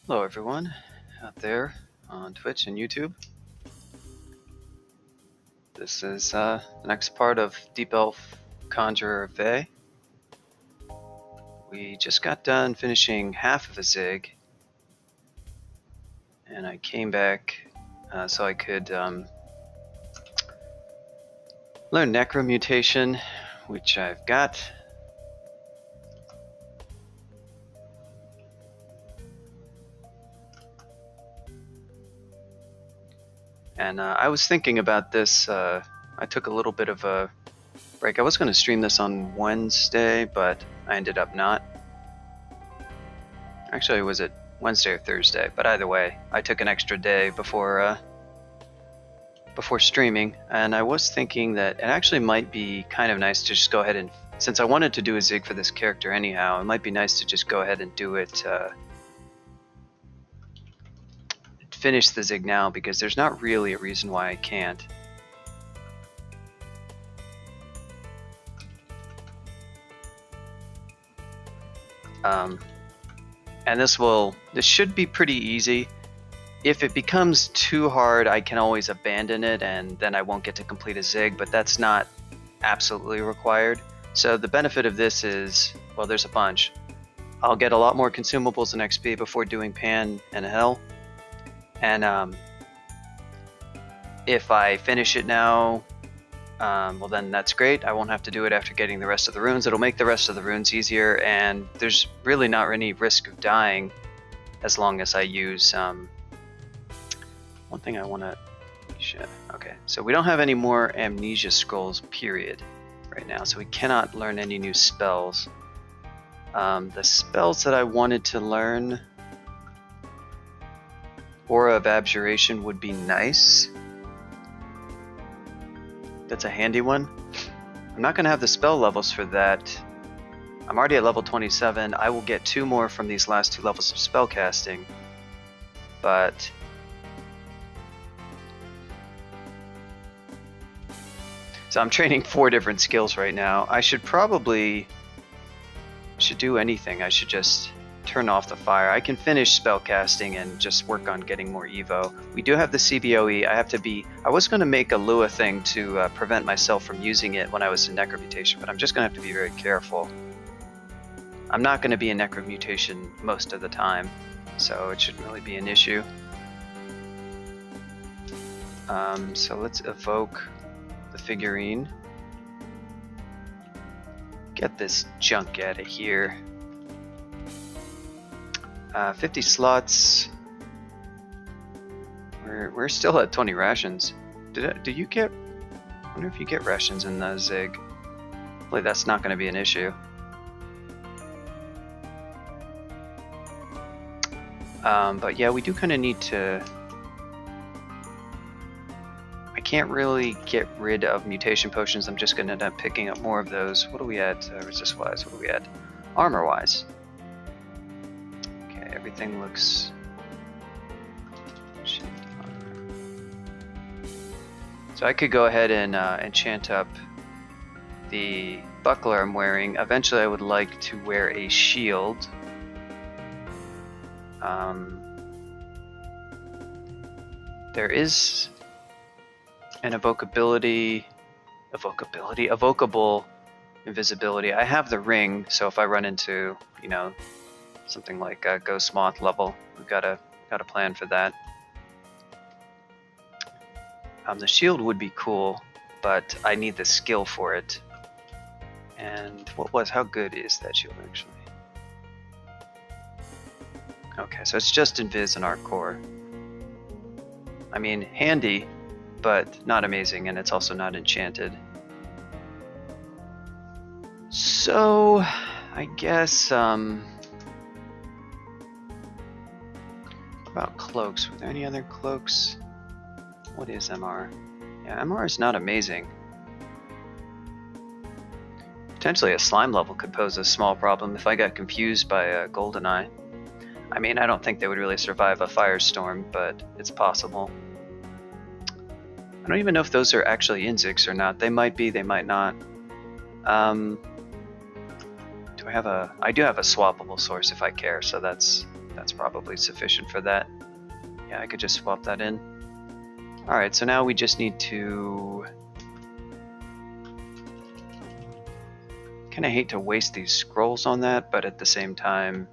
Hello everyone out there on Twitch and YouTube. This is the next part of Deep Elf Conjurer Veh. We just got done finishing half of a Zig, and I came back so I could learn Necromutation, which I've got. And I was thinking about this. I took a little bit of a break. I was going to stream this on Wednesday, but I ended up not. Actually, was it Wednesday or Thursday? But either way, I took an extra day before streaming, and I was thinking that it actually might be kind of nice to just go ahead and, since I wanted to do a Zig for this character anyhow, it might be nice to just go ahead and do it, finish the Zig now, because there's not really a reason why I can't. And this should be pretty easy. If it becomes too hard, I can always abandon it and then I won't get to complete a Zig, but that's not absolutely required. So the benefit of this is, well, there's a bunch. I'll get a lot more consumables and XP before doing Pan and Hell. And if I finish it now, well then that's great. I won't have to do it after getting the rest of the runes. It'll make the rest of the runes easier, and there's really not any risk of dying as long as I use one thing I want to... Okay, so we don't have any more amnesia scrolls, period, right now, so we cannot learn any new spells. The spells that I wanted to learn, Aura of Abjuration would be nice. That's a handy one. I'm not going to have the spell levels for that. I'm already at level 27. I will get 2 more from these last 2 levels of spellcasting, but so I'm training 4 different skills right now. I should do anything. I should just turn off the fire. I can finish spellcasting and just work on getting more Evo. We do have the CBOE. I was going to make a Lua thing to prevent myself from using it when I was in Necromutation, but I'm just going to have to be very careful. I'm not going to be in Necromutation most of the time, so it shouldn't really be an issue. So let's evoke the figurine. Get this junk out of here. 50 slots. We're still at 20 rations. Do you get... I wonder if you get rations in the Zig. Hopefully that's not going to be an issue. But yeah, we do kind of need to... I can't really get rid of mutation potions. I'm just going to end up picking up more of those. What are we at resist-wise? What are we at armor-wise? Everything looks... So I could go ahead and enchant up the buckler I'm wearing. Eventually I would like to wear a shield. There is an evocable invisibility. I have the ring, so if I run into, something like a Ghost Moth level, we've got a plan for that. The shield would be cool, but I need the skill for it. And how good is that shield actually? Okay, so it's just invis and Arc Core. I mean, handy, but not amazing, and it's also not enchanted. So, I guess, about cloaks. Were there any other cloaks? What is MR? Yeah, MR is not amazing. Potentially a slime level could pose a small problem if I got confused by a Goldeneye. I mean, I don't think they would really survive a firestorm, but it's possible. I don't even know if those are actually Inzigs or not. They might be, they might not. Do I have I do have a swappable source if I care, so that's That's probably sufficient for that. Yeah, I could just swap that in. Alright, so now we just need to... Kinda hate to waste these scrolls on that, but at the same time,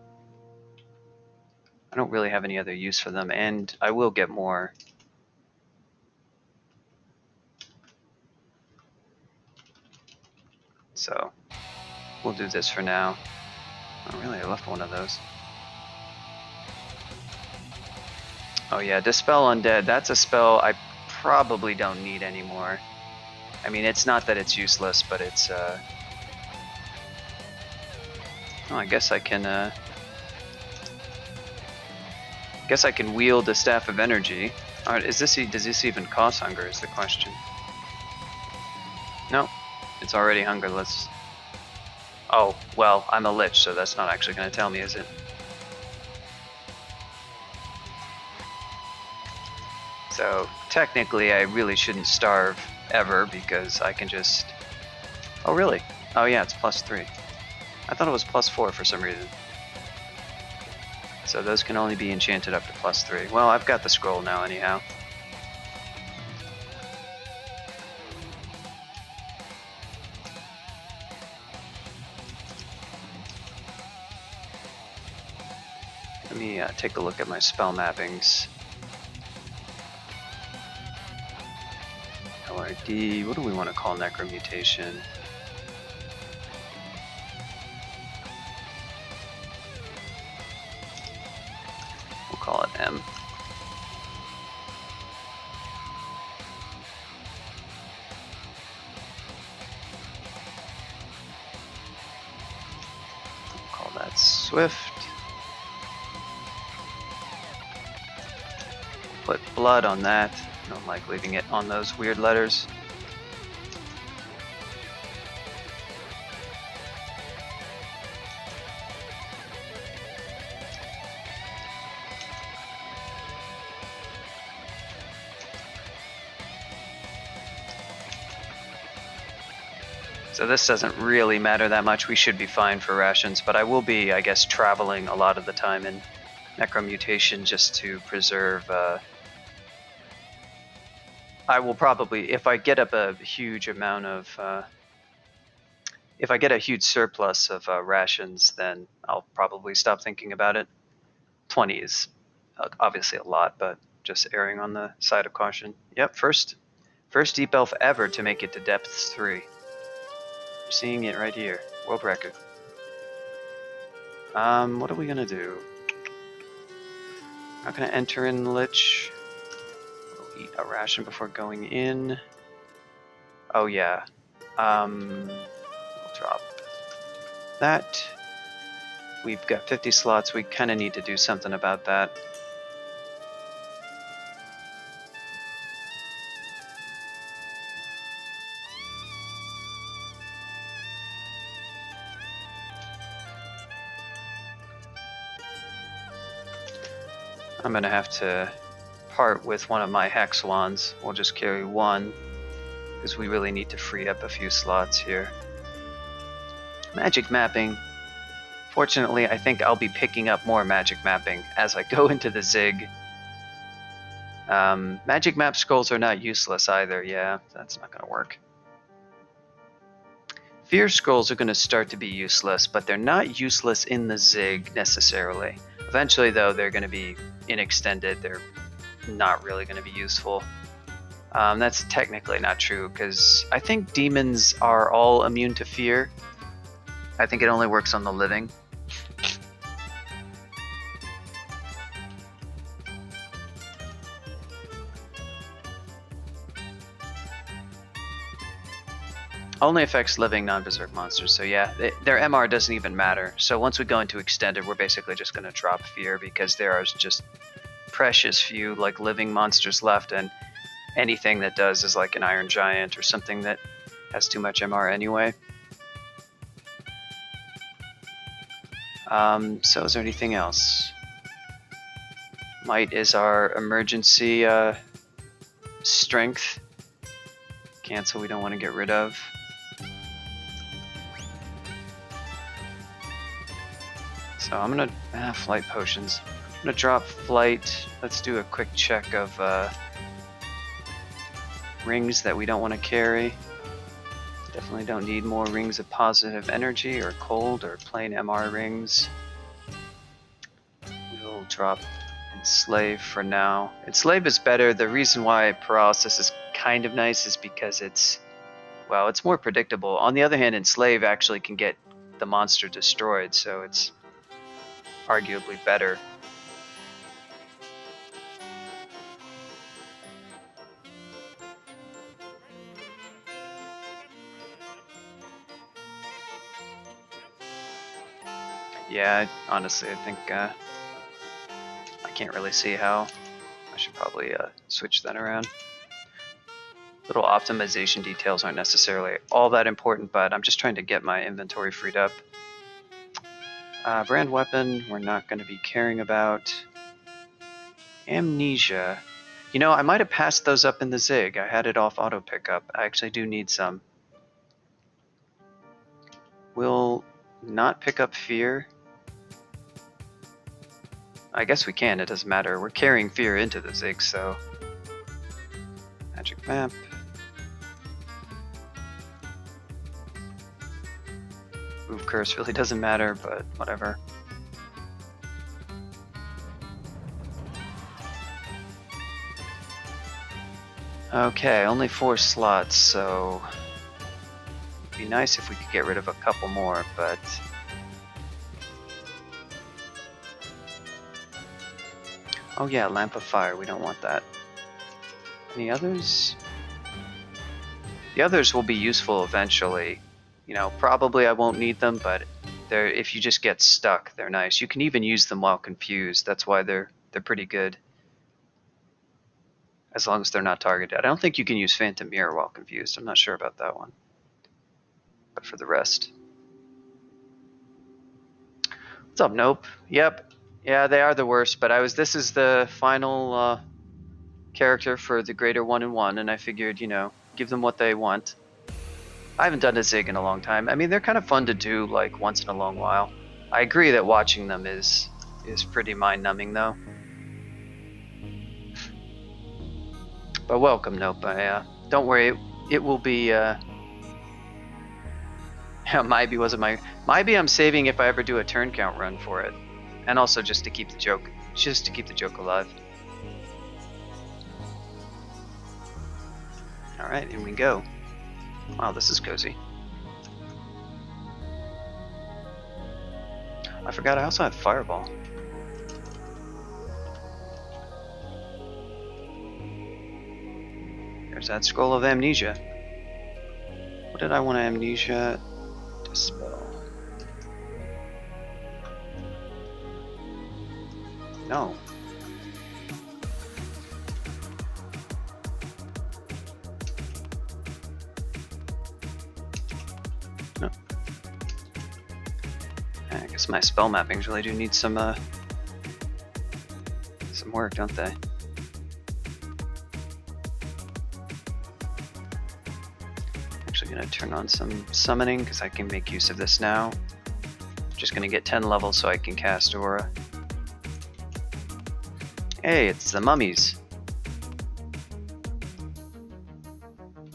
I don't really have any other use for them, and I will get more. So, we'll do this for now. Oh really, I left one of those. Oh yeah, Dispel Undead, that's a spell I probably don't need anymore. I mean, it's not that it's useless, but it's, oh, I guess I can, wield the Staff of Energy. Alright, does this even cause hunger is the question. Nope, it's already hungerless. Oh, well, I'm a lich, so that's not actually going to tell me, is it? So, technically, I really shouldn't starve ever, because I can just... Oh, really? Oh yeah, it's +3. I thought it was +4 for some reason. So those can only be enchanted up to +3. Well, I've got the scroll now anyhow. Let me take a look at my spell mappings. LRD, what do we want to call Necromutation? We'll call it M. We'll call that Swift. Put blood on that. I don't like leaving it on those weird letters. So this doesn't really matter that much. We should be fine for rations, but I will be, I guess, traveling a lot of the time in Necromutation just to preserve... I will probably, if I get up a huge amount of... if I get a huge surplus of rations, then I'll probably stop thinking about it. 20 is obviously a lot, but just erring on the side of caution. Yep, first deep elf ever to make it to depths 3. You're seeing it right here. World record. What are we gonna do? Not gonna enter in Lich. We'll eat a ration before going in. Oh yeah. We'll drop that. We've got 50 slots. We kind of need to do something about that. I'm gonna have to part with one of my hex wands. We'll just carry one because we really need to free up a few slots here. Magic mapping. Fortunately, I think I'll be picking up more magic mapping as I go into the Zig. Magic map scrolls are not useless either. Yeah, that's not gonna work. Fear scrolls are gonna start to be useless, but they're not useless in the Zig necessarily. Eventually, though, they're gonna be inextended. They're not really gonna be useful. That's technically not true, because I think demons are all immune to fear. I think it only works on the living. Only affects living non-berserk monsters, so yeah, their MR doesn't even matter. So once we go into extended, we're basically just going to drop fear, because there are just precious few like living monsters left, and anything that does is like an Iron Giant or something that has too much MR anyway. So is there anything else? Might is our emergency strength. Cancel we don't want to get rid of. So I'm gonna flight potions. I'm gonna drop flight. Let's do a quick check of rings that we don't want to carry. Definitely don't need more rings of positive energy or cold or plain MR rings. We'll drop Enslave for now. Enslave is better. The reason why Paralysis is kind of nice is because it's more predictable. On the other hand, Enslave actually can get the monster destroyed, so it's arguably better. Yeah, honestly, I think I can't really see how. I should probably switch that around. Little optimization details aren't necessarily all that important, but I'm just trying to get my inventory freed up. Brand weapon, we're not going to be caring about. Amnesia. You know, I might have passed those up in the Zig. I had it off auto pickup. I actually do need some. We'll not pick up Fear. I guess we can, it doesn't matter. We're carrying Fear into the Zig, so... Magic Map. Move Curse really doesn't matter, but whatever. Okay, only 4 slots, so... It'd be nice if we could get rid of a couple more, but... Oh yeah, Lamp of Fire, we don't want that. Any others? The others will be useful eventually. You know, probably I won't need them, but if you just get stuck, they're nice. You can even use them while confused. That's why they're pretty good. As long as they're not targeted. I don't think you can use Phantom Mirror while confused. I'm not sure about that one. But for the rest. What's up, Nope? Yep. Yeah, they are the worst, but this is the final character for the greateroneandwon, and I figured, you know, give them what they want. I haven't done a Zig in a long time. I mean, they're kind of fun to do, like, once in a long while. I agree that watching them is pretty mind-numbing, though. But welcome, Nope. Don't worry, it will be... Maybe wasn't my... Maybe I'm saving if I ever do a turn count run for it. And also just to keep the joke alive. Alright, in we go. Wow, this is cozy. I forgot I also have Fireball. There's that Scroll of Amnesia. What did I want to Amnesia? Dispel. No. No. I guess my spell mappings really do need some work, don't they? Actually gonna turn on some summoning because I can make use of this now. Just gonna get 10 levels so I can cast Aura. Hey, it's the mummies.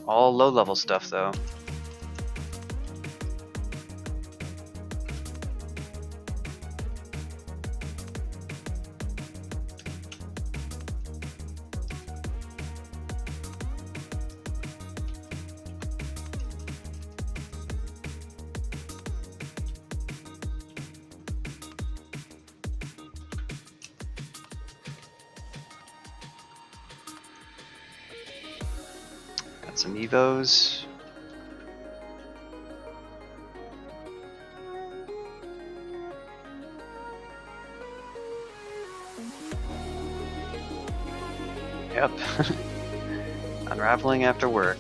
All low-level stuff, though. Some Evos. Yep. Unraveling after work.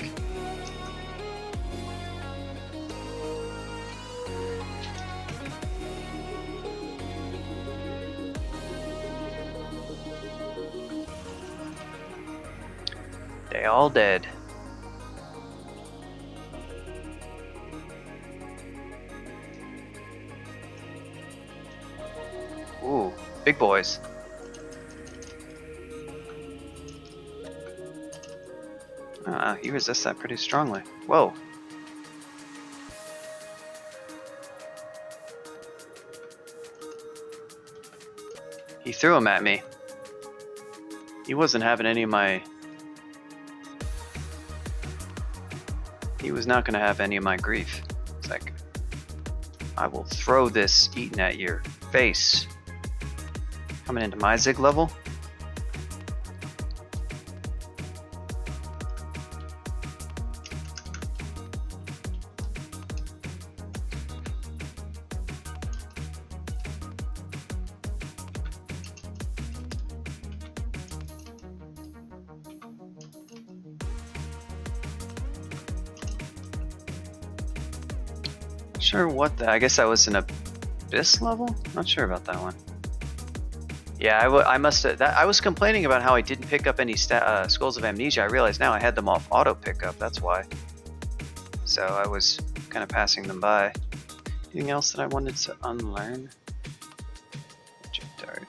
They all dead. Big boys. He resists that pretty strongly. Whoa. He threw them at me. He wasn't having any of my... He was not going to have any of my grief. It's like, I will throw this eaten at your face. Coming into my Zig level. Sure what the... I guess that was an Abyss level? Not sure about that one. Yeah, I must have... I was complaining about how I didn't pick up any Skulls of Amnesia. I realized now I had them off auto pickup. That's why. So I was kind of passing them by. Anything else that I wanted to unlearn? Dart.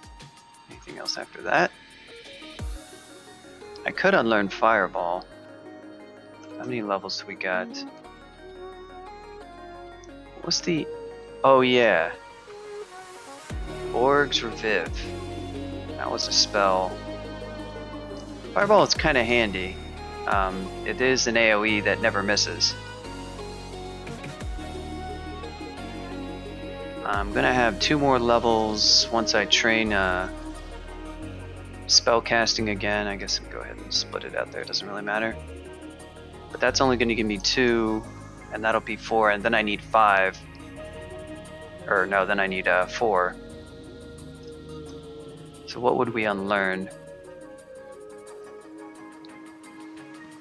Anything else after that? I could unlearn Fireball. How many levels do we got? What's the... Oh yeah. Borg's Reviv. That was a spell. Fireball is kind of handy. It is an AoE that never misses. I'm gonna have 2 more levels once I train spell casting again. I guess I'll go ahead and split it out there. It doesn't really matter. But that's only gonna give me 2. And that'll be 4, and then I need 5. Or no, then I need 4. So what would we unlearn?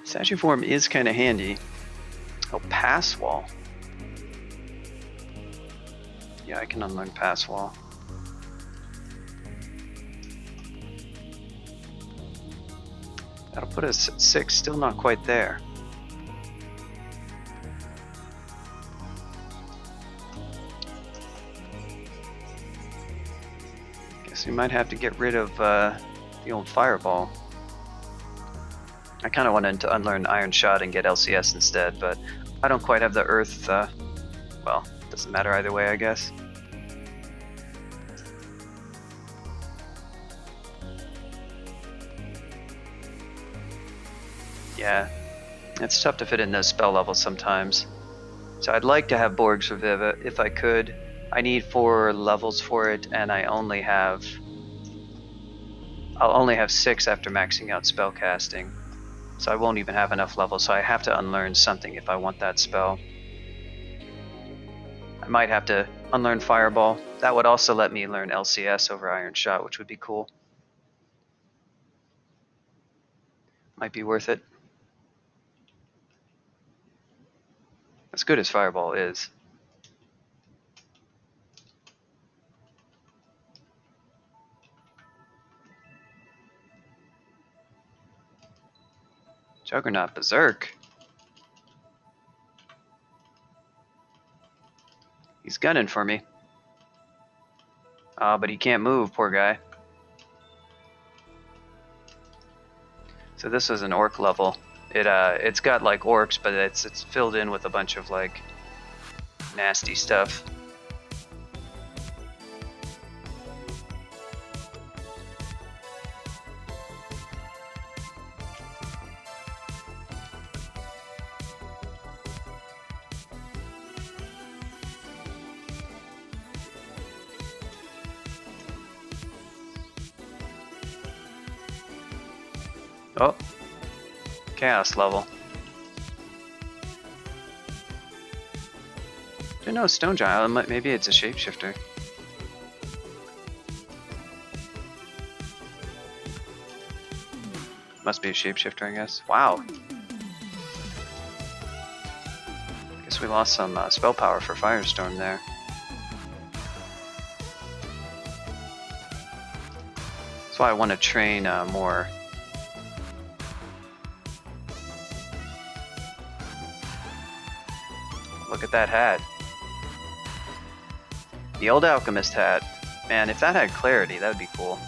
Statue form is kind of handy. Oh, pass wall. Yeah, I can unlearn pass wall. That'll put us at 6, still not quite there. We might have to get rid of the old Fireball. I kind of wanted to unlearn Iron Shot and get LCS instead, but I don't quite have the Earth. Well, doesn't matter either way, I guess. Yeah, it's tough to fit in those spell levels sometimes. So I'd like to have Borg's Reviv if I could. I need 4 levels for it, and I'll only have 6 after maxing out spell casting. So I won't even have enough levels, so I have to unlearn something if I want that spell. I might have to unlearn Fireball. That would also let me learn LCS over Iron Shot, which would be cool. Might be worth it. As good as Fireball is. Juggernaut Berserk. He's gunning for me. But he can't move, poor guy. So this is an orc level. It's got like orcs, but it's filled in with a bunch of like nasty stuff. Oh, chaos level. Didn't know Stone Giant. Maybe it's a shapeshifter. Must be a shapeshifter, I guess. Wow. Guess we lost some spell power for Firestorm there. That's why I want to train more. Look at that hat. The old alchemist hat. Man, if that had clarity, that would be cool.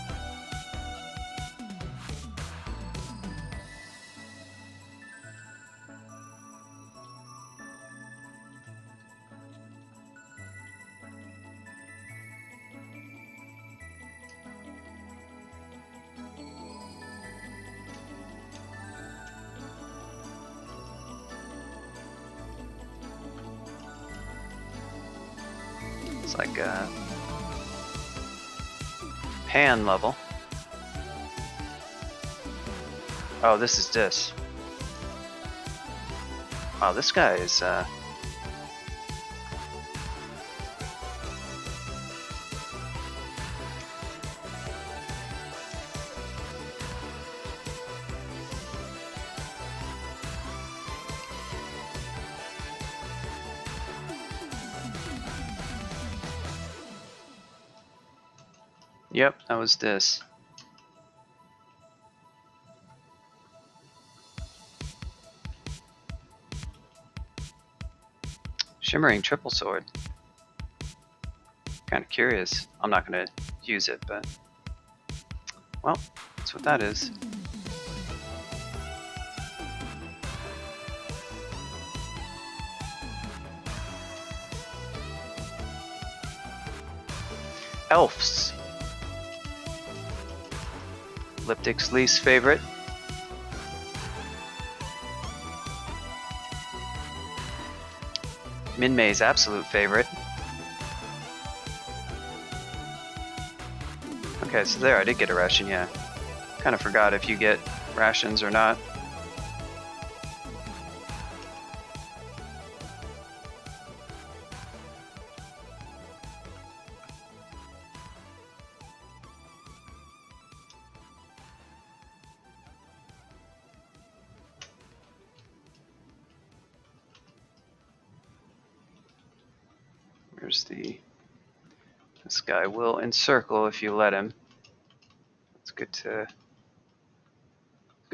It's like a pan level. Oh, this is this. Wow, this guy is Yep, that was this. Shimmering triple sword. Kind of curious. I'm not going to use it, but well, that's what that is. Elves. Liptic's least favorite. Minmay's absolute favorite. Okay, so there, I did get a ration, yeah. Kind of forgot if you get rations or not. Where's the... This guy will encircle if you let him. It's good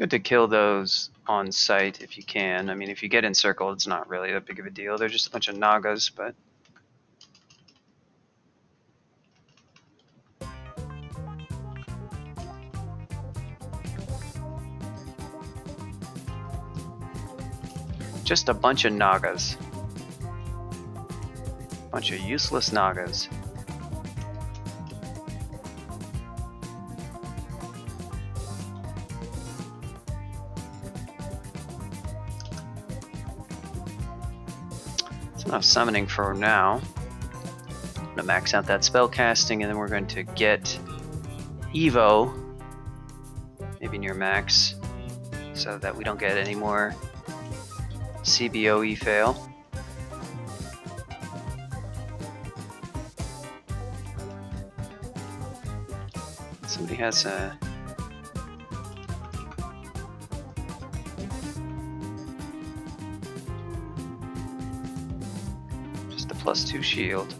to kill those on sight if you can. I mean, if you get encircled, it's not really that big of a deal. They're just a bunch of Nagas, but... Just a bunch of Nagas. Bunch of useless Nagas. That's enough summoning for now. I'm gonna max out that spell casting, and then we're going to get Evo, maybe near max, so that we don't get any more CBOE fail. Somebody has a... just a +2 shield.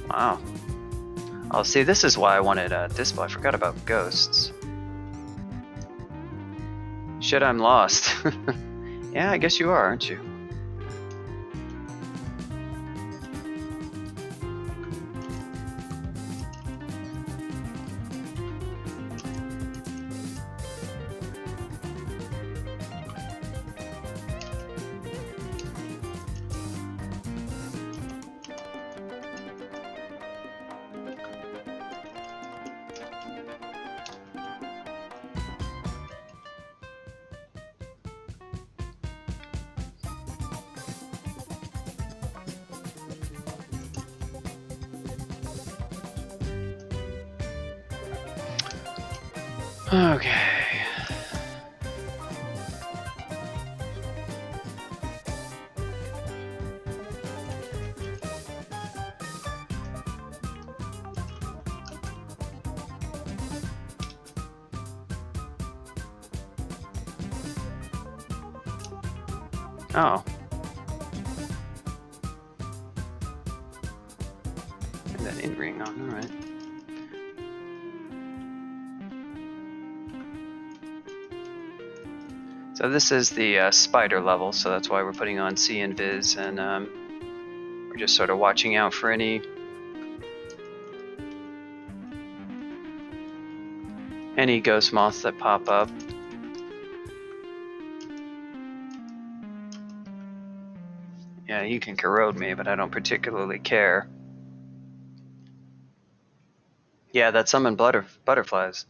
Wow. Oh, see, this is why I wanted Dispo. I forgot about ghosts. Shit, I'm lost. Yeah, I guess you are, aren't you? Okay. Oh. And that in-ring on, alright. So this is the spider level, so that's why we're putting on C and Viz, and just sort of watching out for any ghost moths that pop up. Yeah, you can corrode me, but I don't particularly care. Yeah, that summoned butterflies.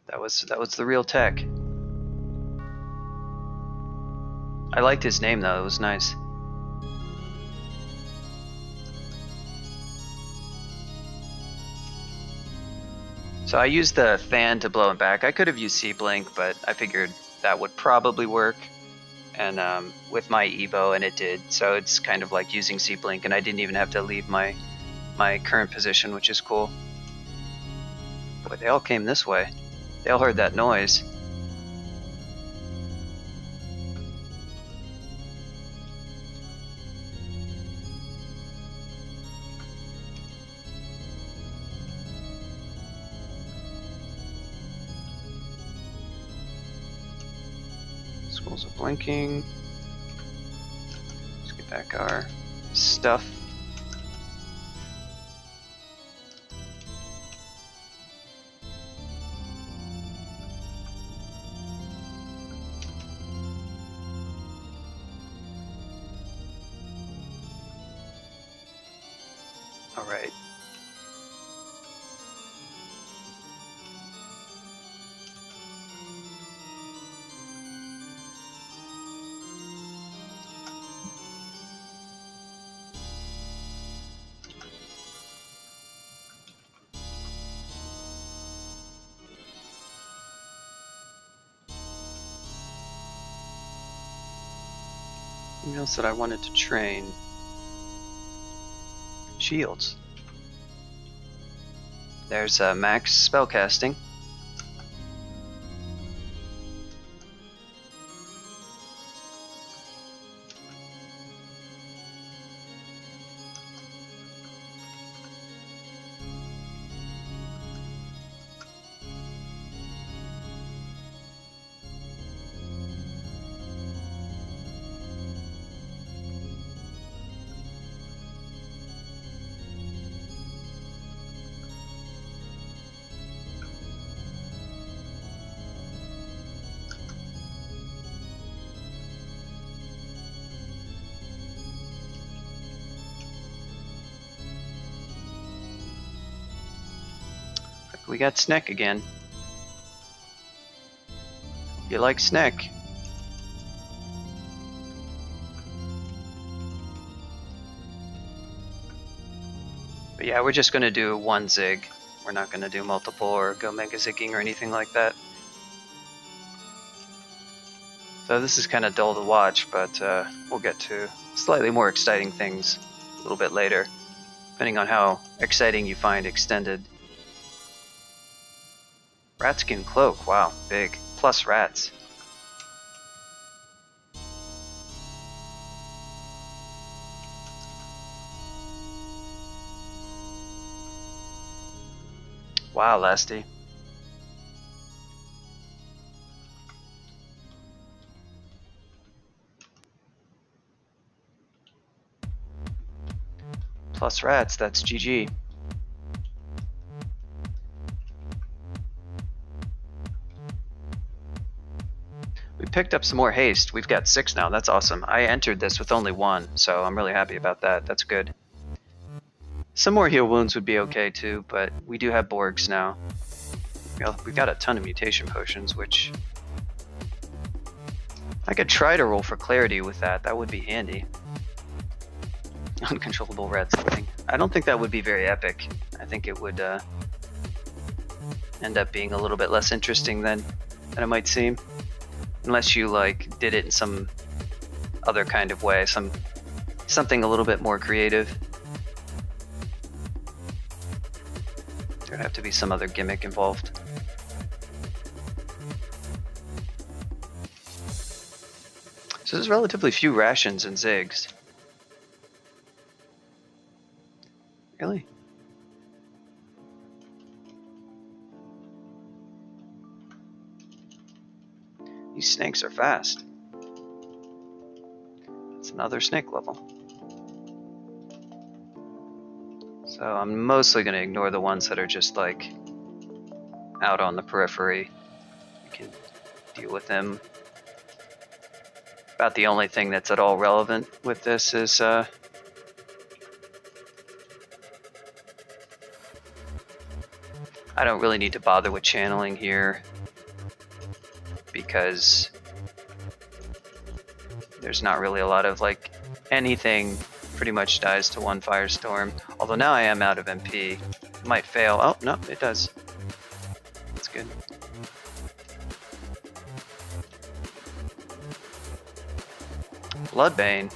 That was the real tech. I liked his name though, it was nice. So I used the fan to blow him back. I could have used Sea Blink, but I figured that would probably work. And with my Evo, and it did. So it's kind of like using Sea Blink, and I didn't even have to leave my current position, which is cool. Boy, they all came this way. They all heard that noise. Schools are blinking. Let's get back our stuff. All right. Anything else that I wanted to train? Shields. There's max spellcasting. We got Sneck again. You like Sneck? But yeah, we're just gonna do one zig. We're not gonna do multiple or go mega zigging or anything like that. So this is kind of dull to watch, but we'll get to slightly more exciting things a little bit later, depending on how exciting you find extended. Ratskin Cloak, wow, big. Plus rats. Wow, Lasty. Plus rats, that's GG. We picked up some more haste. We've got 6 now. That's awesome. I entered this with only 1, so I'm really happy about that. That's good. Some more heal wounds would be okay too, but we do have Borgs now. We've got a ton of mutation potions, which I could try to roll for clarity with that. That would be handy. Uncontrollable red something. I don't think that would be very epic. I think it would end up being a little bit less interesting than it might seem. Unless you like did it in some other kind of way, something a little bit more creative. There'd have to be some other gimmick involved. So there's relatively few rations and zigs. Really? snakes are fast. It's another snake level. So I'm mostly going to ignore the ones that are just like out on the periphery. We can deal with them. About the only thing that's at all relevant with this is I don't really need to bother with channeling here because there's not really a lot of like anything pretty much dies to one firestorm. Although now I am out of MP. It might fail. Oh, no, it does. That's good. Bloodbane.